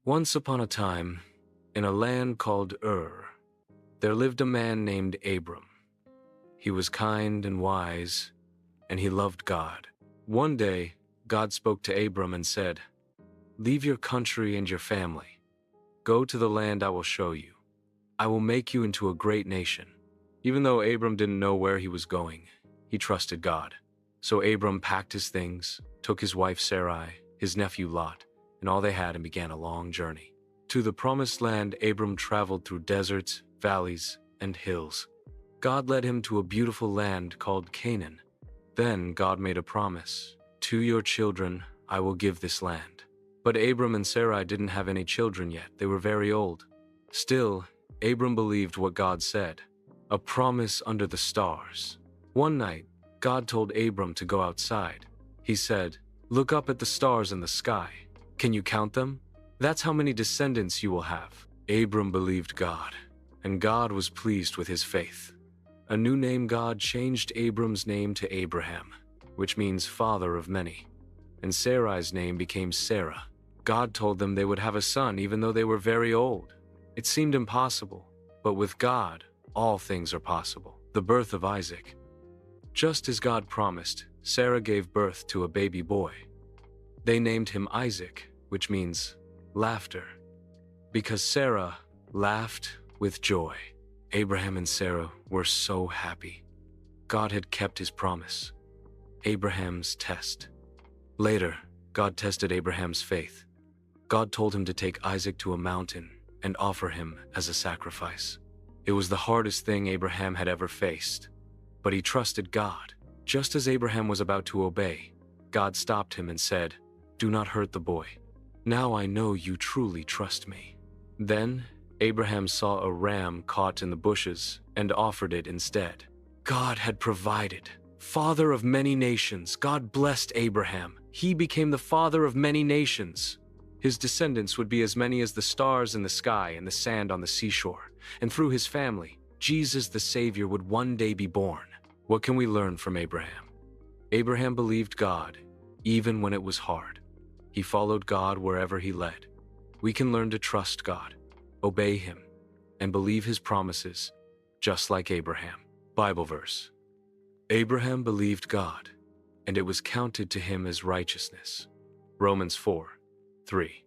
Once upon a time, in a land called Ur, there lived a man named Abram. He was kind and wise, and he loved God. One day, God spoke to Abram and said, "Leave your country and your family. Go to the land I will show you. I will make you into a great nation." Even though Abram didn't know where he was going, he trusted God. So Abram packed his things, took his wife Sarai, his nephew Lot, and all they had and began a long journey. To the promised land, Abram traveled through deserts, valleys, and hills. God led him to a beautiful land called Canaan. Then God made a promise, "To your children I will give this land." But Abram and Sarai didn't have any children yet. They were very old. Still, Abram believed what God said, a promise under the stars. One night, God told Abram to go outside. He said, "Look up at the stars in the sky. Can you count them? That's how many descendants you will have." Abram believed God, and God was pleased with his faith. A new name God changed Abram's name to Abraham, which means father of many. And Sarai's name became Sarah. God told them they would have a son even though they were very old. It seemed impossible, but with God, all things are possible. The birth of Isaac. Just as God promised, Sarah gave birth to a baby boy. They named him Isaac, which means laughter, because Sarah laughed with joy. Abraham and Sarah were so happy. God had kept his promise. Abraham's test. Later, God tested Abraham's faith. God told him to take Isaac to a mountain and offer him as a sacrifice. It was the hardest thing Abraham had ever faced, but he trusted God. Just as Abraham was about to obey, God stopped him and said, "Do not hurt the boy. Now I know you truly trust me." Then Abraham saw a ram caught in the bushes and offered it instead. God had provided. Father of many nations, God blessed Abraham. He became the father of many nations. His descendants would be as many as the stars in the sky and the sand on the seashore. And through his family, Jesus the Savior would one day be born. What can we learn from Abraham? Abraham believed God, even when it was hard. He followed God wherever he led. We can learn to trust God, obey him, and believe his promises, just like Abraham. Bible verse. Abraham believed God, and it was counted to him as righteousness. Romans 4:3.